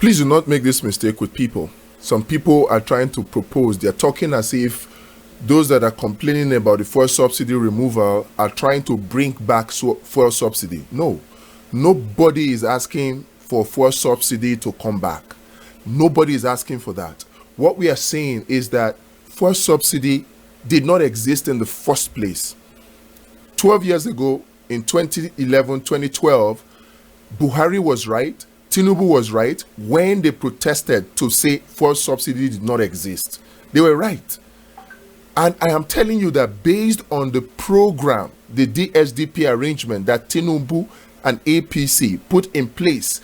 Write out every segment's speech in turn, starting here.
Please do not make this mistake with people. Some people are trying to propose, they're talking as if those that are complaining about the fuel subsidy removal are trying to bring back fuel subsidy. No, nobody is asking for fuel subsidy to come back. Nobody is asking for that. What we are saying is that fuel subsidy did not exist in the first place. 12 years ago, in 2011, 2012, Buhari was right, Tinubu was right when they protested to say fuel subsidy did not exist. They were right. And I am telling you that based on the program, the DSDP arrangement that Tinubu and APC put in place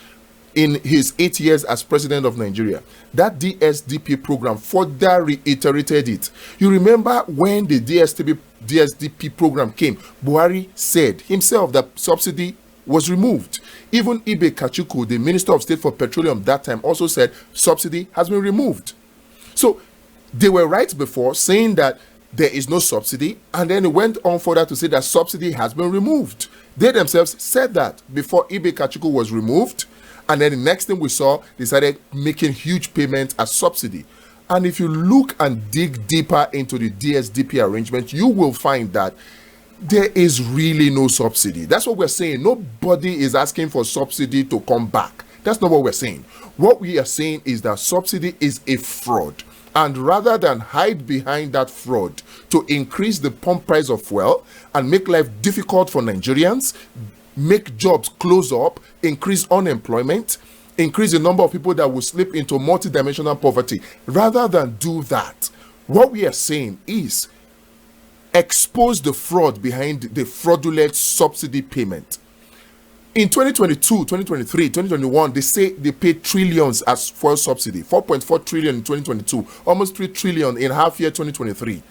in his 8 years as president of Nigeria, that DSDP program further reiterated it. You remember when the DSDP program came, Buhari said himself that subsidy was removed. Even Mele Kyari, the Minister of State for Petroleum that time, also said subsidy has been removed. So they were right before saying that there is no subsidy, and then it went on further to say that subsidy has been removed. They themselves said that before Mele Kyari was removed, and then the next thing we saw, they started making huge payments as subsidy. And if you look and dig deeper into the DSDP arrangement, you will find that there is really no subsidy. That's what we're saying. Nobody is asking for subsidy to come back. That's not what we're saying. What we are saying is that subsidy is a fraud. And rather than hide behind that fraud to increase the pump price of fuel and make life difficult for Nigerians, make jobs close up, increase unemployment, increase the number of people that will slip into multidimensional poverty, rather than do that, what we are saying is expose the fraud behind the fraudulent subsidy payment. In 2022, 2023, 2021, they say they paid trillions as fuel subsidy, 4.4 trillion in 2022, almost 3 trillion in half year 2023.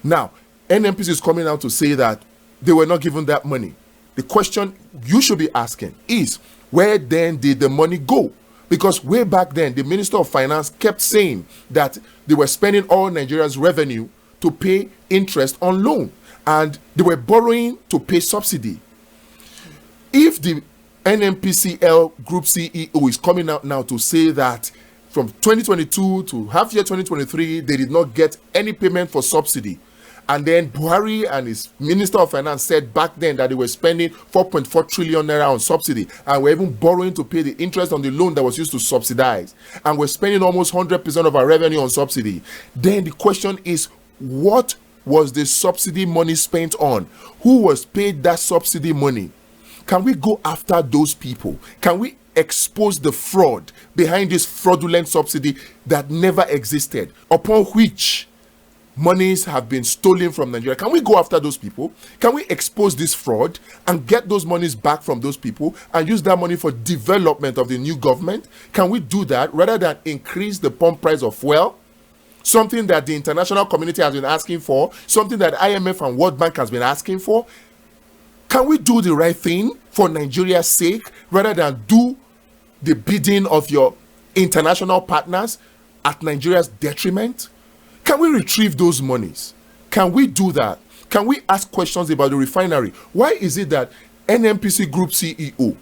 Now, NNPC is coming out to say that they were not given that money. The question you should be asking is, where then did the money go? Because way back then, the Minister of Finance kept saying that they were spending all Nigeria's revenue to pay interest on loan, and they were borrowing to pay subsidy. If the NNPCL Group CEO is coming out now to say that from 2022 to half year 2023, they did not get any payment for subsidy, and then Buhari and his Minister of Finance said back then that they were spending 4.4 trillion naira on subsidy, and were even borrowing to pay the interest on the loan that was used to subsidize, and we're spending almost 100% of our revenue on subsidy, then the question is, what was the subsidy money spent on? Who was paid that subsidy money? Can we go after those people? Can we expose the fraud behind this fraudulent subsidy that never existed, upon which monies have been stolen from Nigeria? Can we go after those people? Can we expose this fraud and get those monies back from those people and use that money for development of the new government? Can we do that rather than increase the pump price of fuel? Something that the international community has been asking for, something that IMF and World Bank has been asking for. Can we do the right thing for Nigeria's sake rather than do the bidding of your international partners at Nigeria's detriment? Can we retrieve those monies? Can we do that? Can we ask questions about the refinery? Why is it that NNPC Group CEO,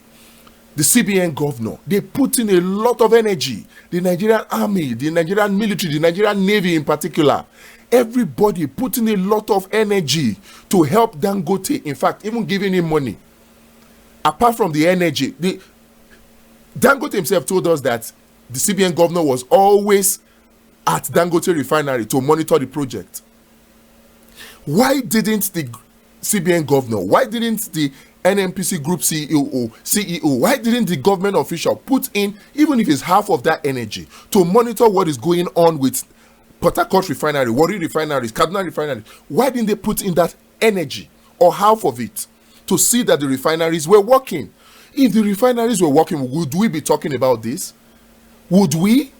the CBN governor, they put in a lot of energy, the Nigerian army, the Nigerian military, the Nigerian navy in particular, everybody put in a lot of energy to help Dangote, in fact, even giving him money. Apart from the energy, Dangote himself told us that the CBN governor was always at Dangote Refinery to monitor the project. Why didn't the CBN governor, why didn't the NNPC Group CEO, why didn't the government official put in, even if it's half of that energy, to monitor what is going on with Port Harcourt Refinery, Warri Refineries, Kaduna Refinery? Why didn't they put in that energy or half of it to see that the refineries were working? If the refineries were working, would we be talking about this? Would we?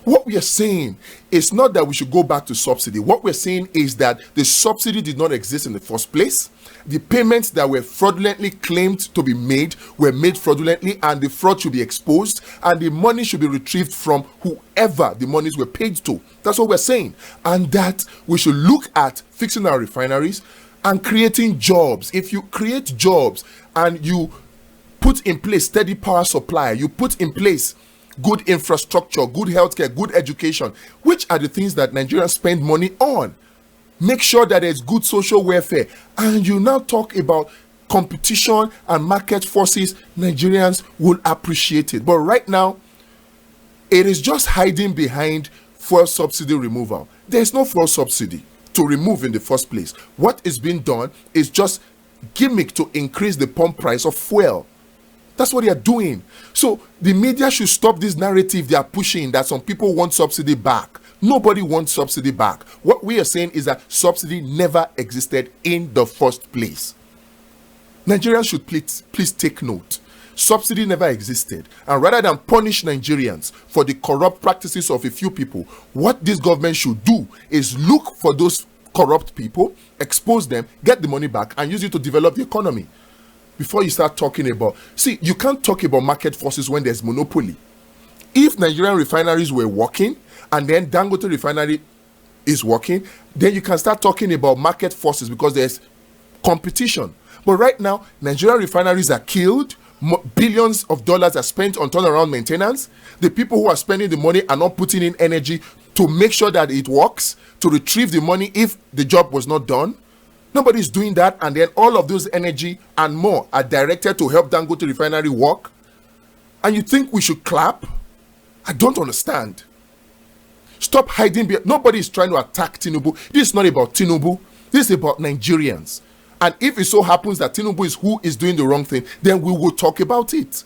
What we are saying is not that we should go back to subsidy. What we're saying is that the subsidy did not exist in the first place. The payments that were fraudulently claimed to be made were made fraudulently, and the fraud should be exposed, and the money should be retrieved from whoever the monies were paid to. That's what we're saying. And that we should look at fixing our refineries and creating jobs. If you create jobs and you put in place steady power supply, you put in place good infrastructure, good healthcare, good education. Which are the things that Nigerians spend money on? Make sure that there's good social welfare. And you now talk about competition and market forces. Nigerians will appreciate it. But right now, it is just hiding behind fuel subsidy removal. There's no fuel subsidy to remove in the first place. What is being done is just gimmick to increase the pump price of fuel. That's what they are doing. So the media should stop this narrative they are pushing that some people want subsidy back. Nobody wants subsidy back. What we are saying is that subsidy never existed in the first place. Nigerians should please take note. Subsidy never existed. And rather than punish Nigerians for the corrupt practices of a few people, what this government should do is look for those corrupt people, expose them, get the money back, and use it to develop the economy. Before you start talking about... See, you can't talk about market forces when there's monopoly. If Nigerian refineries were working, and then Dangote Refinery is working, then you can start talking about market forces because there's competition. But right now, Nigerian refineries are killed. Billions of dollars are spent on turnaround maintenance. The people who are spending the money are not putting in energy to make sure that it works, to retrieve the money if the job was not done. Nobody is doing that, and then all of those energy and more are directed to help Dangote Refinery work. And you think we should clap? I don't understand. Stop hiding behind. Nobody is trying to attack Tinubu. This is not about Tinubu. This is about Nigerians. And if it so happens that Tinubu is who is doing the wrong thing, then we will talk about it.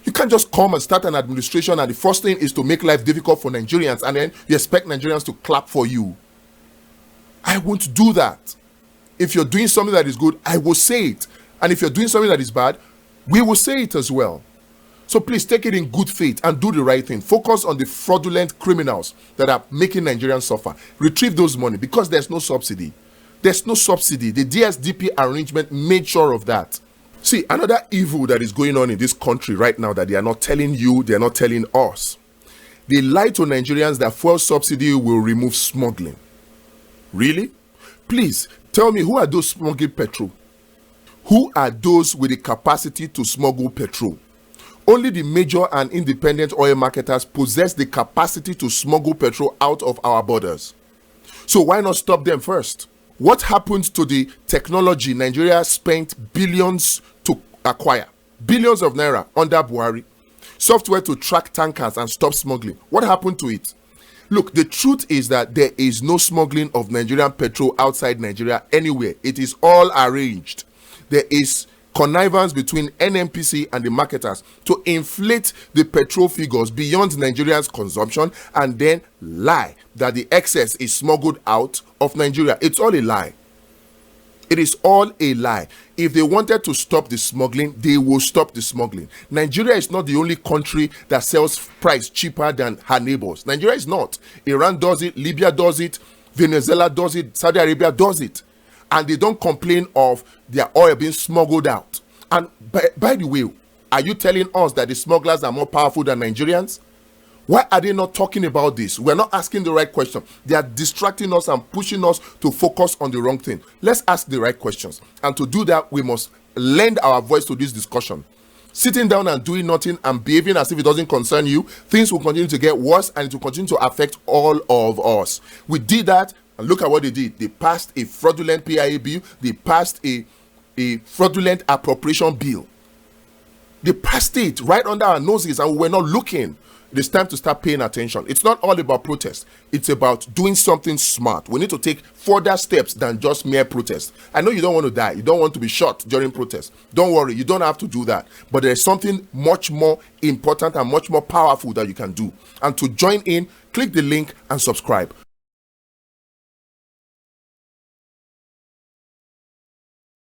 You can't just come and start an administration and the first thing is to make life difficult for Nigerians and then you expect Nigerians to clap for you. I won't do that. If you're doing something that is good, I will say it. And if you're doing something that is bad, we will say it as well. So please take it in good faith and do the right thing. Focus on the fraudulent criminals that are making Nigerians suffer. Retrieve those money because there's no subsidy. There's no subsidy. The DSDP arrangement made sure of that. See, another evil that is going on in this country right now that they are not telling you, they are not telling us. They lie to Nigerians that fuel subsidy will remove smuggling. Really? Please, tell me, who are those smuggling petrol? Who are those with the capacity to smuggle petrol? Only the major and independent oil marketers possess the capacity to smuggle petrol out of our borders. So why not stop them first? What happened to the technology Nigeria spent billions to acquire? Billions of naira under Buhari. Software to track tankers and stop smuggling. What happened to it? Look, the truth is that there is no smuggling of Nigerian petrol outside Nigeria anywhere. It is all arranged. There is connivance between NNPC and the marketers to inflate the petrol figures beyond Nigerians' consumption and then lie that the excess is smuggled out of Nigeria. It's all a lie. It is all a lie. If they wanted to stop the smuggling, they will stop the smuggling. Nigeria is not the only country that sells price cheaper than her neighbors. Nigeria is not. Iran does it, Libya does it, Venezuela does it, Saudi Arabia does it. And they don't complain of their oil being smuggled out. And by the way, are you telling us that the smugglers are more powerful than Nigerians? Why are they not talking about this? We're not asking the right question. They are distracting us and pushing us to focus on the wrong thing. Let's ask the right questions. And to do that, we must lend our voice to this discussion. Sitting down and doing nothing and behaving as if it doesn't concern you, things will continue to get worse and it will continue to affect all of us. We did that. And look at what they did. They passed a fraudulent PIA bill. They passed a fraudulent appropriation bill. They passed it right under our noses and we were not looking. It is time to start paying attention. It's not all about protest. It's about doing something smart. We need to take further steps than just mere protest. I know you don't want to die. You don't want to be shot during protest. Don't worry. You don't have to do that. But there is something much more important and much more powerful that you can do. And to join in, click the link and subscribe.